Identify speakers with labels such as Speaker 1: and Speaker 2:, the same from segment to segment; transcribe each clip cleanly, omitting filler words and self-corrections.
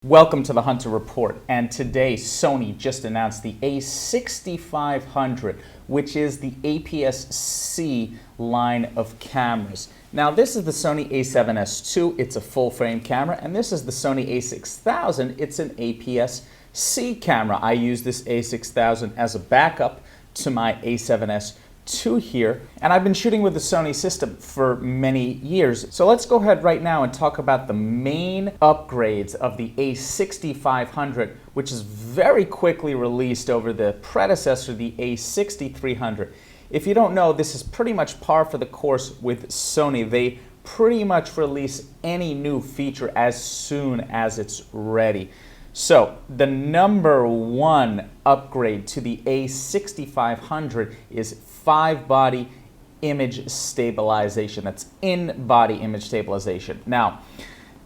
Speaker 1: Welcome to the Hunter Report, and today Sony just announced the a6500, which is the APS-C line of cameras. Now this is the Sony a7S II, it's a full frame camera, and this is the Sony a6000, it's an APS-C camera. I use this a6000 as a backup to my a7S II here, and I've been shooting with the Sony system for many years. So let's go ahead right now and talk about the main upgrades of the a6500, which is very quickly released over the predecessor, the a6300. If you don't know, this is pretty much par for the course with Sony. They pretty much release any new feature as soon as it's ready. So the number one upgrade to the a6500 is 5-body image stabilization. That's in-body image stabilization. Now,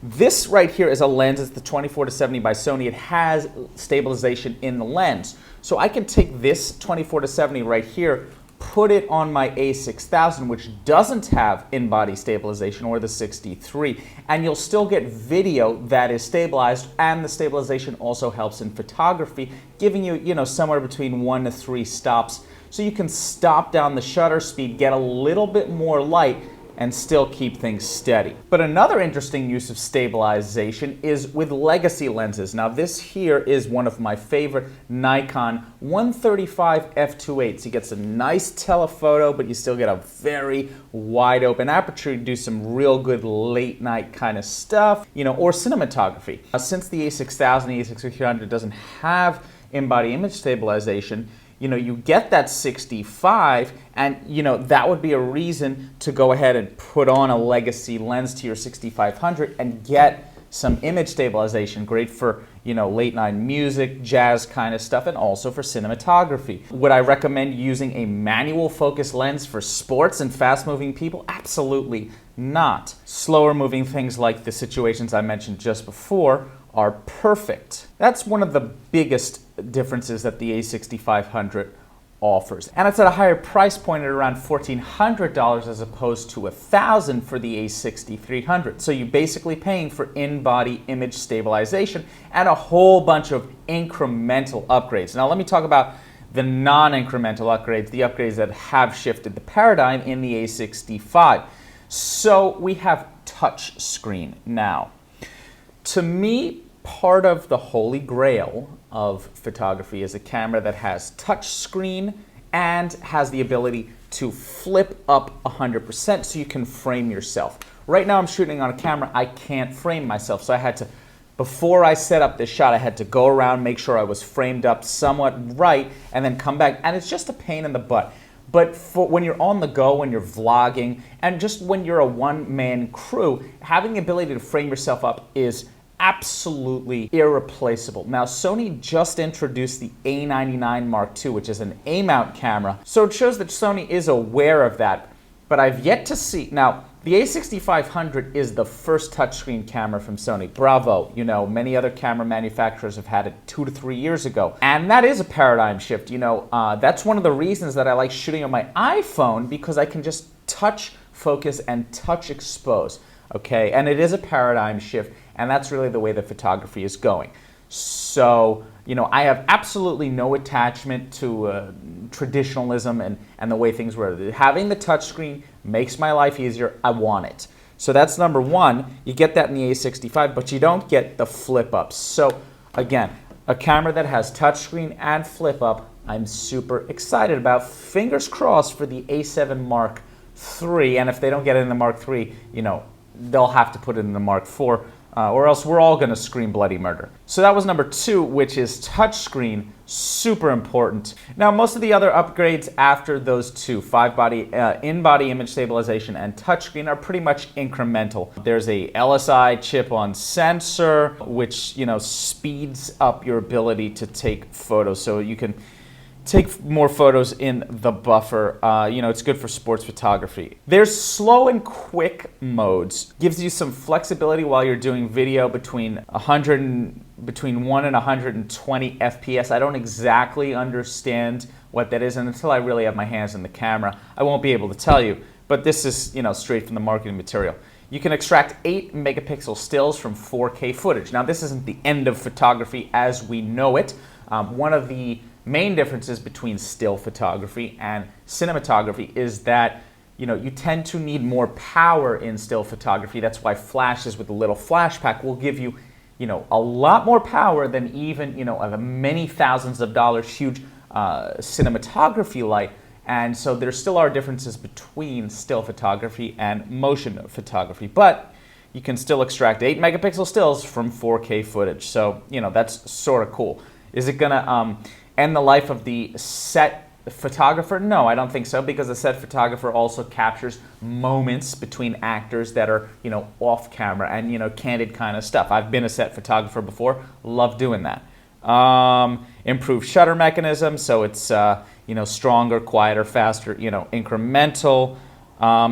Speaker 1: this right here is a lens. It's the 24-70 by Sony. It has stabilization in the lens. So I can take this 24-70 right here, put it on my a6000, which doesn't have in-body stabilization, or the 63, and you'll still get video that is stabilized, and the stabilization also helps in photography, giving you, somewhere between 1 to 3 stops. So you can stop down the shutter speed, get a little bit more light, and still keep things steady. But another interesting use of stabilization is with legacy lenses. Now this here is one of my favorite Nikon 135 f2.8. You get some nice telephoto, but you still get a very wide open aperture to do some real good late night kind of stuff, or cinematography. Since the a6000, the a6300 doesn't have in-body image stabilization, you get that 65, and that would be a reason to go ahead and put on a legacy lens to your 6500 and get some image stabilization. Great for late night music, jazz kind of stuff, and also for cinematography. Would I recommend using a manual focus lens for sports and fast moving people? Absolutely not. Slower moving things like the situations I mentioned just before are perfect. That's one of the biggest differences that the a6500 offers. And it's at a higher price point at around $1,400 as opposed to $1,000 for the a6300. So you're basically paying for in-body image stabilization and a whole bunch of incremental upgrades. Now let me talk about the non-incremental upgrades, the upgrades that have shifted the paradigm in the a65. So we have touch screen now. To me, part of the holy grail of photography is a camera that has touch screen and has the ability to flip up 100% so you can frame yourself. Right now I'm shooting on a camera, I can't frame myself, so I had to, before I set up this shot, I had to go around, make sure I was framed up somewhat right, and then come back, and it's just a pain in the butt. But for when you're on the go, when you're vlogging, and just when you're a one-man crew, having the ability to frame yourself up is absolutely irreplaceable. Now, Sony just introduced the A99 Mark II, which is an A-mount camera, so it shows that Sony is aware of that, but I've yet to see. Now, the a6500 is the first touchscreen camera from Sony. Bravo. Many other camera manufacturers have had it 2 to 3 years ago, and that is a paradigm shift. That's one of the reasons that I like shooting on my iPhone, because I can just touch focus and touch expose. Okay, and it is a paradigm shift, and that's really the way that photography is going. So, I have absolutely no attachment to traditionalism and the way things were. Having the touchscreen makes my life easier. I want it. So that's number one. You get that in the a65, but you don't get the flip ups. So again, a camera that has touchscreen and flip up, I'm super excited about. Fingers crossed for the a7 Mark III, and if they don't get it in the Mark III, they'll have to put it in the Mark IV, or else we're all going to scream bloody murder. So that was number two, which is touchscreen, super important. Now, most of the other upgrades after those two, in-body image stabilization and touchscreen, are pretty much incremental. There's a LSI chip-on sensor, which speeds up your ability to take photos, so you can take more photos in the buffer. It's good for sports photography. There's slow and quick modes. Gives you some flexibility while you're doing video between 1 and 120 FPS. I don't exactly understand what that is, and until I really have my hands in the camera, I won't be able to tell you. But this is, straight from the marketing material. You can extract 8 megapixel stills from 4K footage. Now, this isn't the end of photography as we know it. One of the main differences between still photography and cinematography is that you tend to need more power in still photography. That's why flashes with a little flash pack will give you, a lot more power than even, a many thousands of dollars huge cinematography light. And so there still are differences between still photography and motion photography, but you can still extract 8 megapixel stills from 4K footage. So, that's sort of cool. Is it gonna end the life of the set photographer? No, I don't think so, because the set photographer also captures moments between actors that are, off camera and, candid kind of stuff. I've been a set photographer before, love doing that. Improved shutter mechanism, so it's, stronger, quieter, faster, incremental,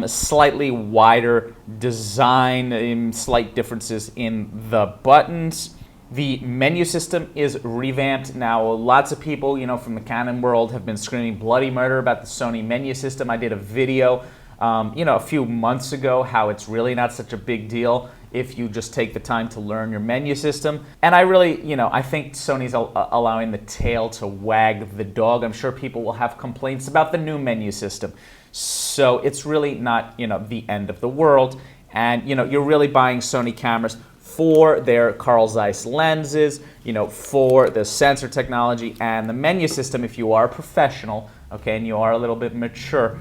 Speaker 1: slightly wider design, slight differences in the buttons. The menu system is revamped. Now, lots of people, from the Canon world have been screaming bloody murder about the Sony menu system. I did a video, a few months ago, how it's really not such a big deal if you just take the time to learn your menu system. And I really, I think Sony's allowing the tail to wag the dog. I'm sure people will have complaints about the new menu system. So it's really not, the end of the world. And, you're really buying Sony cameras for their Carl Zeiss lenses, for the sensor technology, and the menu system, if you are a professional, okay, and you are a little bit mature,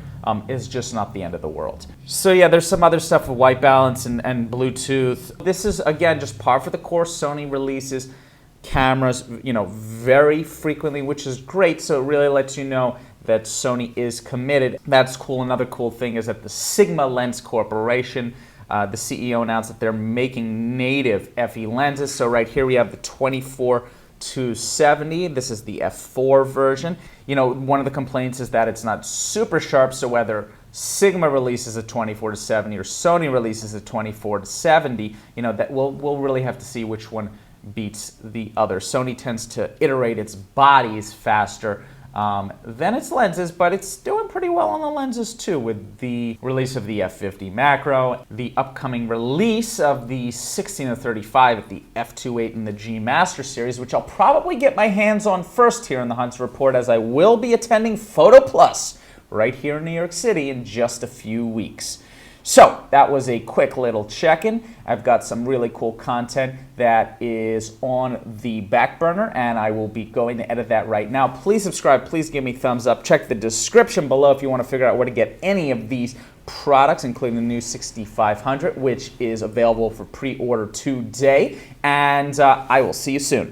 Speaker 1: is just not the end of the world. So yeah, there's some other stuff with white balance and Bluetooth. This is, again, just par for the course. Sony releases cameras, very frequently, which is great. So it really lets you know that Sony is committed. That's cool. Another cool thing is that the Sigma Lens Corporation, the CEO announced that they're making native FE lenses. So right here we have the 24-70. This is the f4 version. One of the complaints is that it's not super sharp. So whether Sigma releases a 24-70 or Sony releases a 24-70, that we'll really have to see which one beats the other. Sony tends to iterate its bodies faster than its lenses, but it's doing pretty well on the lenses too, with the release of the f50 macro, the upcoming release of the 16-35 at the f2.8 in the G Master series, which I'll probably get my hands on first here in the Hunts Report, as I will be attending Photo Plus right here in New York City in just a few weeks. So that was a quick little check-in. I've got some really cool content that is on the back burner, and I will be going to edit that right now. Please subscribe. Please give me a thumbs up. Check the description below if you want to figure out where to get any of these products, including the new 6500, which is available for pre-order today. And I will see you soon.